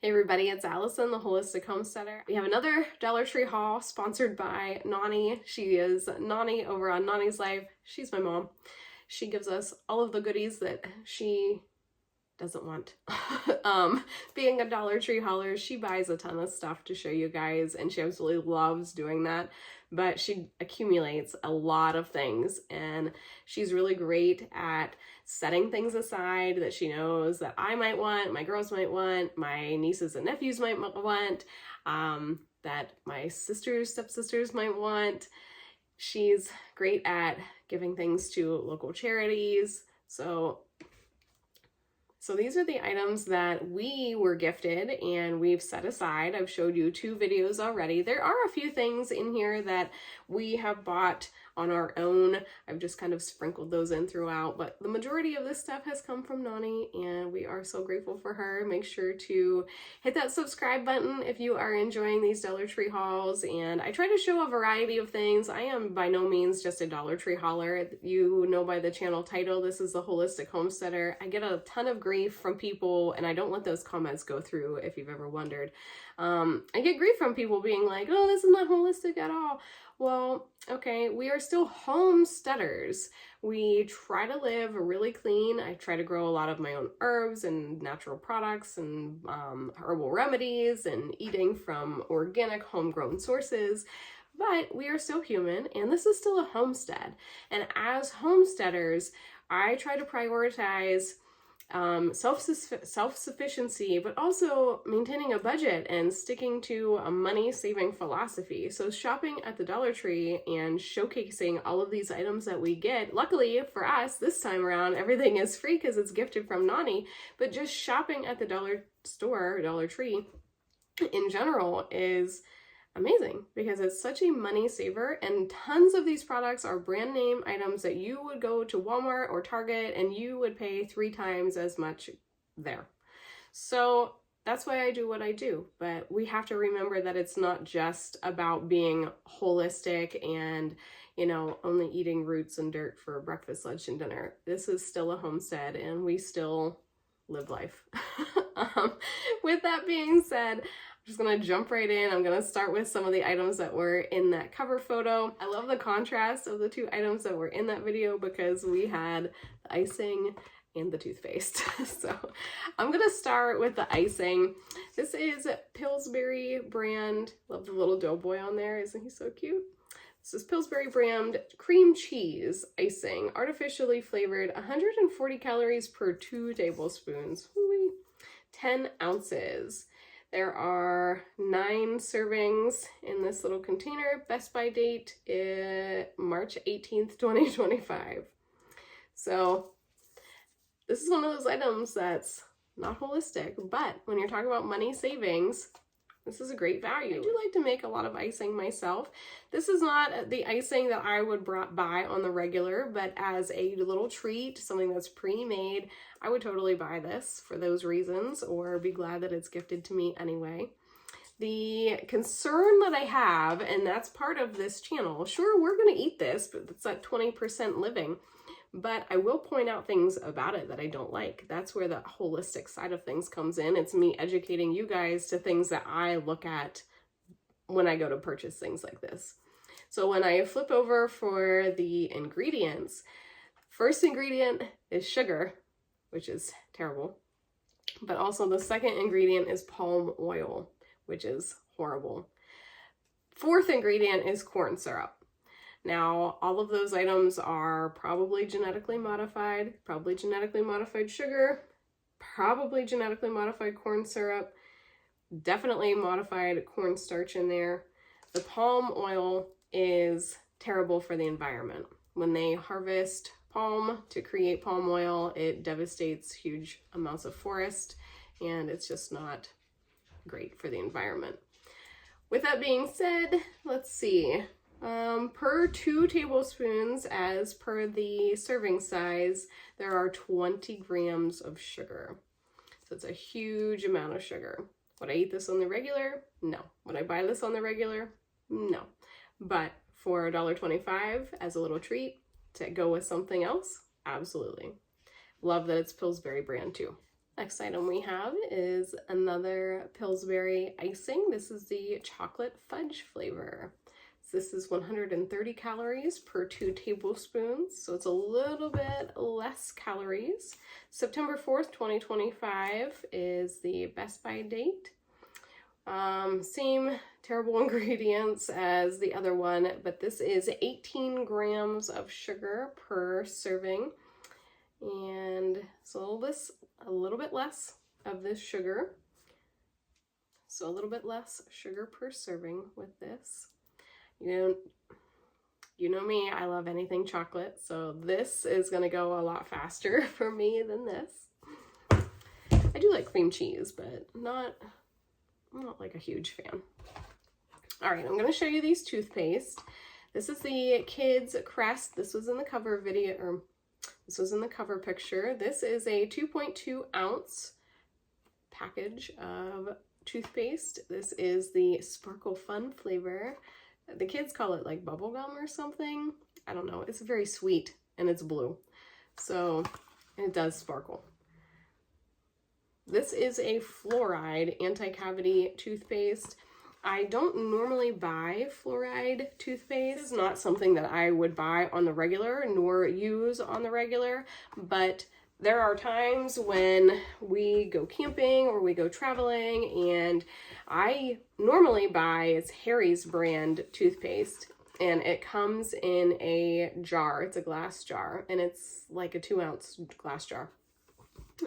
Hey everybody, it's Allison, the Holistic Homesteader. We have another Dollar Tree haul sponsored by Noni. She is Noni over on Noni's Life. She's my mom. She gives us all of the goodies that she doesn't want. Being a Dollar Tree hauler, she buys a ton of stuff to show you guys, and she absolutely loves doing that. But she accumulates a lot of things, and she's really great at setting things aside that she knows that I might want, my girls might want, my nieces and nephews might want, that my sisters, stepsisters might want. She's great at giving things to local charities. So these are the items that we were gifted and we've set aside. I've showed you 2 videos already. There are a few things in here that we have bought on our own. I've just kind of sprinkled those in throughout, but the majority of this stuff has come from Noni, and we are so grateful for her. Make sure to hit that subscribe button if you are enjoying these Dollar Tree hauls, and I try to show a variety of things. I am by no means just a Dollar Tree hauler. You know by the channel title, this is the Holistic Homesteader. I get a ton of grief from people, and I don't let those comments go through if you've ever wondered. I get grief from people being like, oh, this is not holistic at all. Well, okay, we are still homesteaders. We try to live really clean. I try to grow a lot of my own herbs and natural products and herbal remedies and eating from organic homegrown sources. But we are still human, and this is still a homestead. And as homesteaders, I try to prioritize self-sufficiency, but also maintaining a budget and sticking to a money-saving philosophy. So shopping at the Dollar Tree and showcasing all of these items that we get, luckily for us, this time around, everything is free because it's gifted from Noni, but just shopping at the dollar store, Dollar Tree, in general is amazing because it's such a money saver, and tons of these products are brand name items that you would go to Walmart or Target and you would pay 3 times as much there. So that's why I do what I do. But we have to remember that it's not just about being holistic and, you know, only eating roots and dirt for breakfast, lunch, and dinner. This is still a homestead, and we still live life. With that being said, I'm just gonna jump right in. I'm gonna start with some of the items that were in that cover photo. I love the contrast of the 2 items that were in that video because we had the icing and the toothpaste. So I'm gonna start with the icing. This is Pillsbury brand. Love the little doughboy on there. Isn't he so cute? This is Pillsbury brand cream cheese icing, artificially flavored, 140 calories per 2 tablespoons. Woo-wee. 10 ounces. There are 9 servings in this little container. Best by date is March 18th, 2025. So this is one of those items that's not holistic, but when you're talking about money savings, this is a great value. I do like to make a lot of icing myself. This is not the icing that I would buy on the regular, but as a little treat, something that's pre-made, I would totally buy this for those reasons, or be glad that it's gifted to me anyway. The concern that I have, and that's part of this channel, sure, we're gonna eat this, but it's at 20% living. But I will point out things about it that I don't like. That's where the holistic side of things comes in. It's me educating you guys to things that I look at when I go to purchase things like this. So when I flip over for the ingredients, first ingredient is sugar, which is terrible. But also the second ingredient is palm oil, which is horrible. 4th ingredient is corn syrup. Now, all of those items are probably genetically modified sugar, probably genetically modified corn syrup, definitely modified cornstarch in there. The palm oil is terrible for the environment. When they harvest palm to create palm oil, it devastates huge amounts of forest, and it's just not great for the environment. With that being said, let's see. Per 2 tablespoons, as per the serving size, there are 20 grams of sugar. So it's a huge amount of sugar. Would I eat this on the regular? No. Would I buy this on the regular? No. But for $1.25 as a little treat to go with something else, absolutely. Love that it's Pillsbury brand too. Next item we have is another Pillsbury icing. This is the chocolate fudge flavor. This is 130 calories per 2 tablespoons, so it's a little bit less calories. September 4th, 2025 is the Best By date. Same terrible ingredients as the other one, but this is 18 grams of sugar per serving, and so a little bit less of this sugar. So a little bit less sugar per serving with this. You know me, I love anything chocolate, so this is gonna go a lot faster for me than this. I do like cream cheese, but I'm not like a huge fan. All right, I'm gonna show you these toothpaste. This is the Kids Crest. This was in the cover video, or this was in the cover picture. This is a 2.2 ounce package of toothpaste. This is the Sparkle Fun flavor. The kids call it like bubblegum or something. I don't know. It's very sweet and it's blue. So it does sparkle. This is a fluoride anti-cavity toothpaste. I don't normally buy fluoride toothpaste. It's not something that I would buy on the regular nor use on the regular, but there are times when we go camping or we go traveling, and I normally buy, it's Harry's brand toothpaste, and it comes in a jar. It's a glass jar, and it's like a 2-ounce glass jar.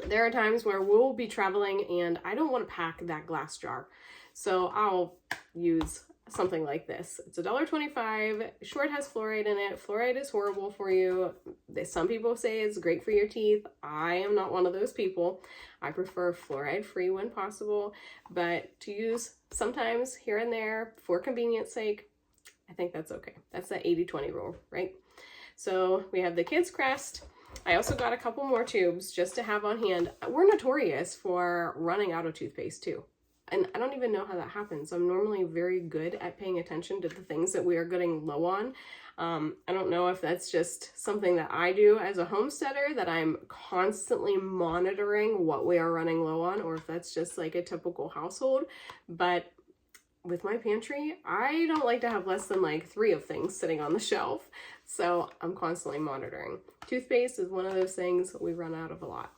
There are times where we'll be traveling and I don't want to pack that glass jar, so I'll use something like this. It's $1.25. Sure, it has fluoride in it. Fluoride is horrible for you. Some people say it's great for your teeth. I am not one of those people. I prefer fluoride free when possible, but to use sometimes here and there for convenience sake, I think that's okay. That's the 80-20 rule, right? So we have the Kids Crest. I also got a couple more tubes just to have on hand. We're notorious for running out of toothpaste too. And I don't even know how that happens. I'm normally very good at paying attention to the things that we are getting low on. I don't know if that's just something that I do as a homesteader, that I'm constantly monitoring what we are running low on, or if that's just like a typical household. But with my pantry, I don't like to have less than like 3 of things sitting on the shelf. So I'm constantly monitoring. Toothpaste is one of those things we run out of a lot.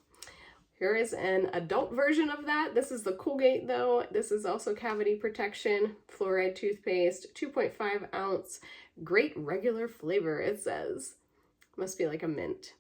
Here is an adult version of that. This is the Colgate though. This is also cavity protection, fluoride toothpaste, 2.5 ounce, great regular flavor, it says. Must be like a mint.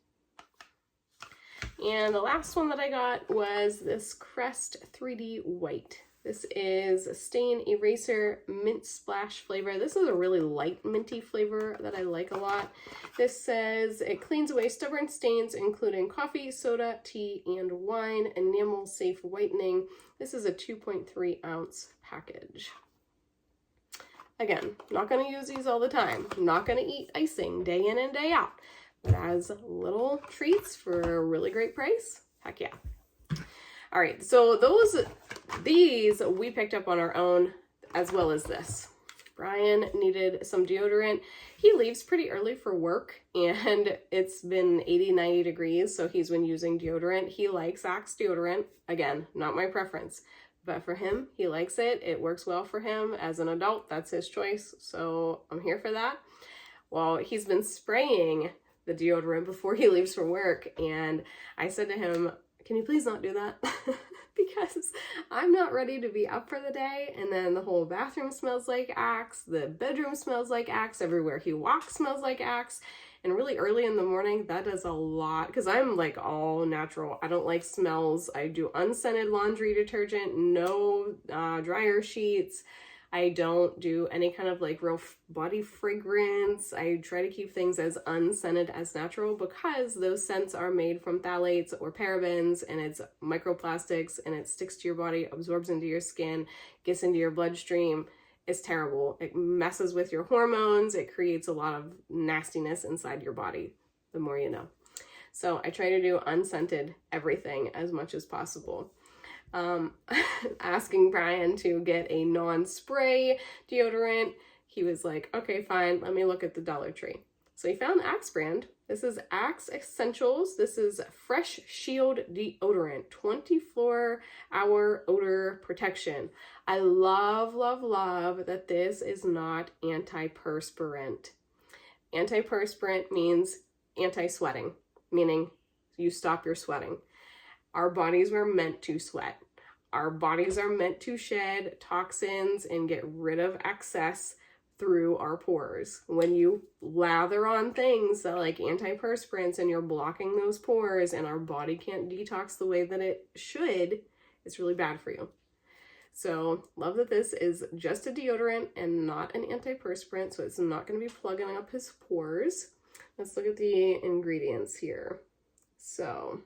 And the last one that I got was this Crest 3D White. This is a stain eraser mint splash flavor. This is a really light minty flavor that I like a lot. This says it cleans away stubborn stains, including coffee, soda, tea, and wine. Enamel safe whitening. This is a 2.3 ounce package. Again, not going to use these all the time. I'm not going to eat icing day in and day out. But as little treats for a really great price, heck yeah. All right, so these we picked up on our own, as well as this. Brian needed some deodorant. He leaves pretty early for work, and it's been 80-90 degrees, so he's been using deodorant. He likes Axe deodorant. Again, not my preference, but for him, he likes it. It works well for him. As an adult, that's his choice, so I'm here for that. Well, he's been spraying the deodorant before he leaves for work, and I said to him, can you please not do that? Because I'm not ready to be up for the day, and then the whole bathroom smells like Axe, the bedroom smells like Axe, everywhere he walks smells like Axe, and really early in the morning, that does a lot, because I'm like all natural. I don't like smells. I do unscented laundry detergent, no dryer sheets. I don't do any kind of like real body fragrance. I try to keep things as unscented as natural, because those scents are made from phthalates or parabens, and it's microplastics, and it sticks to your body, absorbs into your skin, gets into your bloodstream. It's terrible. It messes with your hormones. It creates a lot of nastiness inside your body, the more you know. So I try to do unscented everything as much as possible. Asking Brian to get a non-spray deodorant. He was like, okay, fine, let me look at the Dollar Tree. So he found the Axe brand. This is Axe Essentials. This is Fresh Shield Deodorant, 24-hour odor protection. I love, love, love that this is not antiperspirant. Antiperspirant means anti-sweating, meaning you stop your sweating. Our bodies were meant to sweat. Our bodies are meant to shed toxins and get rid of excess through our pores. When you lather on things that like antiperspirants and you're blocking those pores and our body can't detox the way that it should, it's really bad for you. So love that this is just a deodorant and not an antiperspirant, so it's not going to be plugging up his pores. Let's look at the ingredients here. So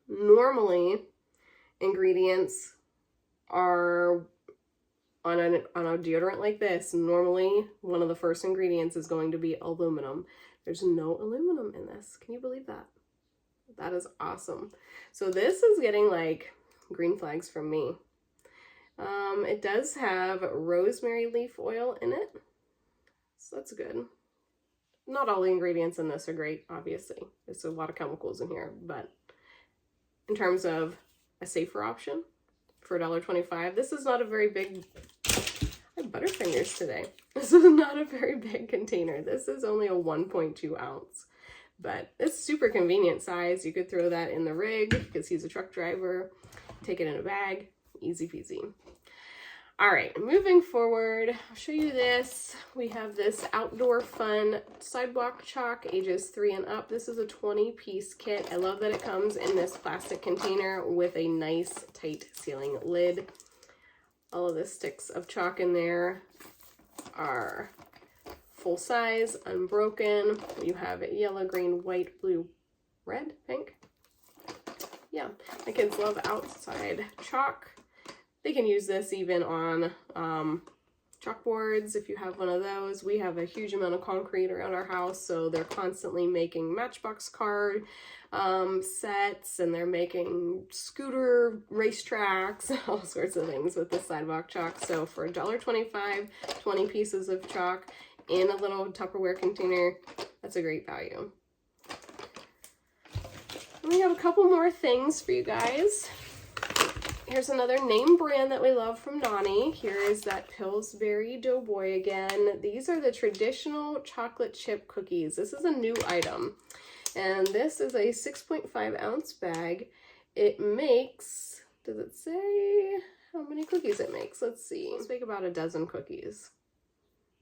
normally ingredients are on a deodorant like this, normally one of the first ingredients is going to be aluminum. There's no aluminum in this. Can you believe that? That is awesome. So this is getting like green flags from me. It does have rosemary leaf oil in it, so that's good. Not all the ingredients in this are great, obviously. There's a lot of chemicals in here, but in terms of a safer option for $1.25, this is not a very big, I have butterfingers today. This is not a very big container. This is only a 1.2 ounce, but it's super convenient size. You could throw that in the rig because he's a truck driver, take it in a bag, easy peasy. All right, moving forward, I'll show you this. We have this Outdoor Fun sidewalk chalk, ages 3 and up. This is a 20-piece kit. I love that it comes in this plastic container with a nice tight sealing lid. All of the sticks of chalk in there are full size, unbroken. You have yellow, green, white, blue, red, pink. Yeah, my kids love outside chalk. They can use this even on chalkboards if you have one of those. We have a huge amount of concrete around our house, so they're constantly making Matchbox card sets, and they're making scooter racetracks, all sorts of things with the sidewalk chalk. So for $1.25, 20 pieces of chalk in a little Tupperware container, that's a great value. And we have a couple more things for you guys. Here's another name brand that we love from Noni. Here is that Pillsbury Doughboy again. These are the traditional chocolate chip cookies. This is a new item. And this is a 6.5 ounce bag. It makes, does it say how many cookies it makes? Let's see. Let's make about a dozen cookies.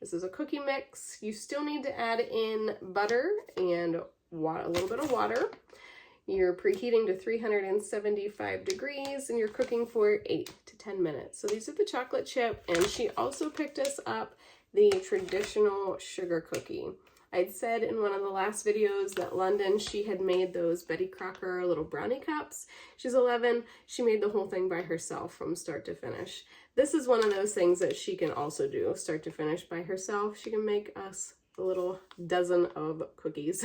This is a cookie mix. You still need to add in butter and a little bit of water. You're preheating to 375 degrees and you're cooking for 8 to 10 minutes. So these are the chocolate chip, and she also picked us up the traditional sugar cookie. I'd said in one of the last videos that London, she had made those Betty Crocker little brownie cups. She's 11. She made the whole thing by herself from start to finish. This is one of those things that she can also do start to finish by herself. She can make us a little dozen of cookies.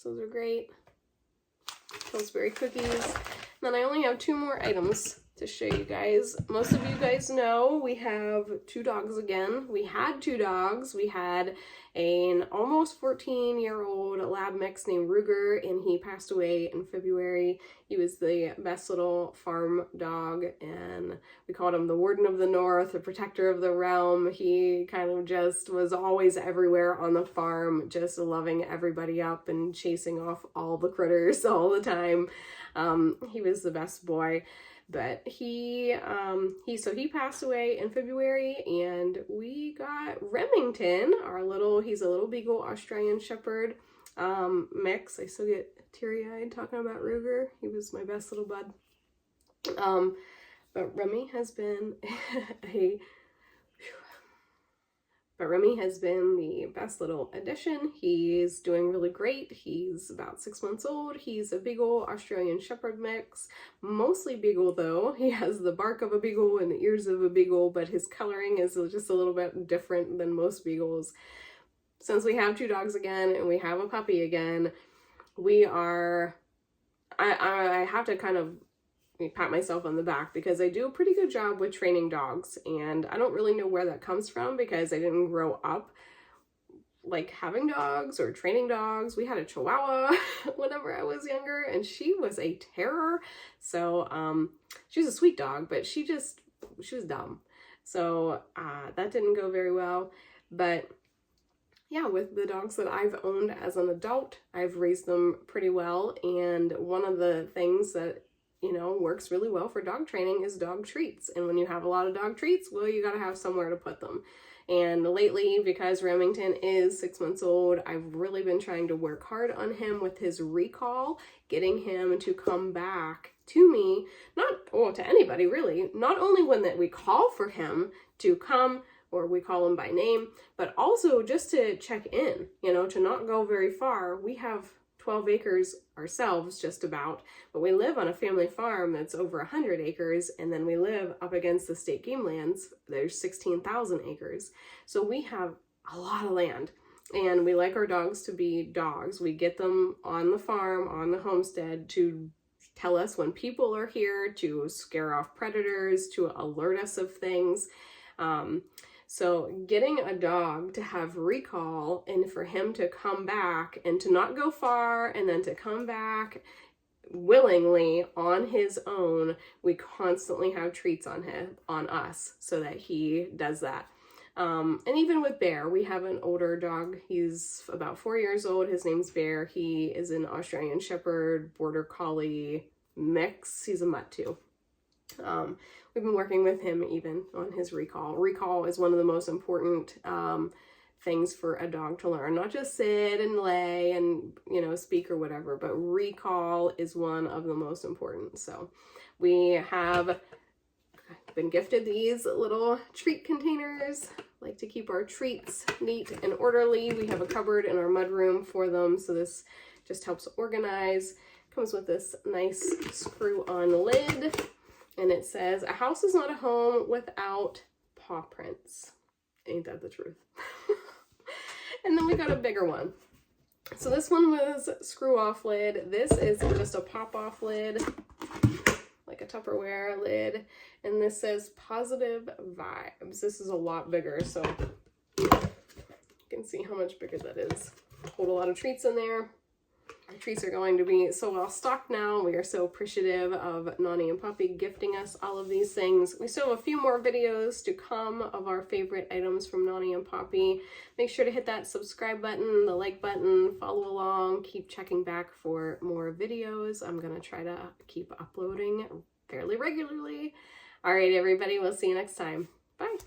Those are great. Pillsbury cookies. And then I only have 2 more items to show you guys. Most of you guys know we have 2 dogs again. We had 2 dogs. We had an almost 14-year-old lab mix named Ruger, and he passed away in February. He was the best little farm dog, and we called him the Warden of the North, the protector of the realm. He kind of just was always everywhere on the farm, just loving everybody up and chasing off all the critters all the time. He was the best boy. But he passed away in February, and we got Remington, he's a little beagle Australian Shepherd mix. I still get teary-eyed talking about Ruger. He was my best little bud. But Remy has been the best little addition. He's doing really great. He's about 6 months old. He's a beagle Australian Shepherd mix, mostly beagle though. He has the bark of a beagle and the ears of a beagle, but his coloring is just a little bit different than most beagles. Since we have 2 dogs again and we have a puppy again, I have to kind of pat myself on the back because I do a pretty good job with training dogs, and I don't really know where that comes from because I didn't grow up like having dogs or training dogs. We had a Chihuahua whenever I was younger, and she was a terror. So she was a sweet dog, but she was dumb. So that didn't go very well. But yeah, with the dogs that I've owned as an adult, I've raised them pretty well. And one of the things that, you know, works really well for dog training is dog treats. And when you have a lot of dog treats, well, you got to have somewhere to put them. And lately, because Remington is 6 months old, I've really been trying to work hard on him with his recall, getting him to come back to me, to anybody really, not only when that we call for him to come, or we call him by name, but also just to check in, you know, to not go very far. We have 12 acres ourselves, just about, but we live on a family farm that's over 100 acres, and then we live up against the state game lands. There's 16,000 acres. So we have a lot of land, and we like our dogs to be dogs. We get them on the farm, on the homestead, to tell us when people are here, to scare off predators, to alert us of things. So getting a dog to have recall and for him to come back and to not go far and then to come back willingly on his own, we constantly have treats on us so that he does that. And even with Bear, we have an older dog. He's about 4 years old. His name's Bear. He is an Australian Shepherd, Border Collie mix. He's a mutt too. We've been working with him even on his recall. Recall is one of the most important things for a dog to learn. Not just sit and lay and, you know, speak or whatever, but recall is one of the most important. So we have been gifted these little treat containers. Like to keep our treats neat and orderly. We have a cupboard in our mudroom for them, so this just helps organize. Comes with this nice screw-on lid. And it says, a house is not a home without paw prints. Ain't that the truth? And then we got a bigger one. So this one was screw-off lid. This is just a pop-off lid, like a Tupperware lid. And this says positive vibes. This is a lot bigger, so you can see how much bigger that is. Hold a lot of treats in there. Our treats are going to be so well stocked now. We are so appreciative of Noni and Puppy gifting us all of these things. We still have a few more videos to come of our favorite items from Noni and Puppy. Make sure to hit that subscribe button, the like button, follow along, keep checking back for more videos. I'm going to try to keep uploading fairly regularly. All right, everybody, we'll see you next time. Bye.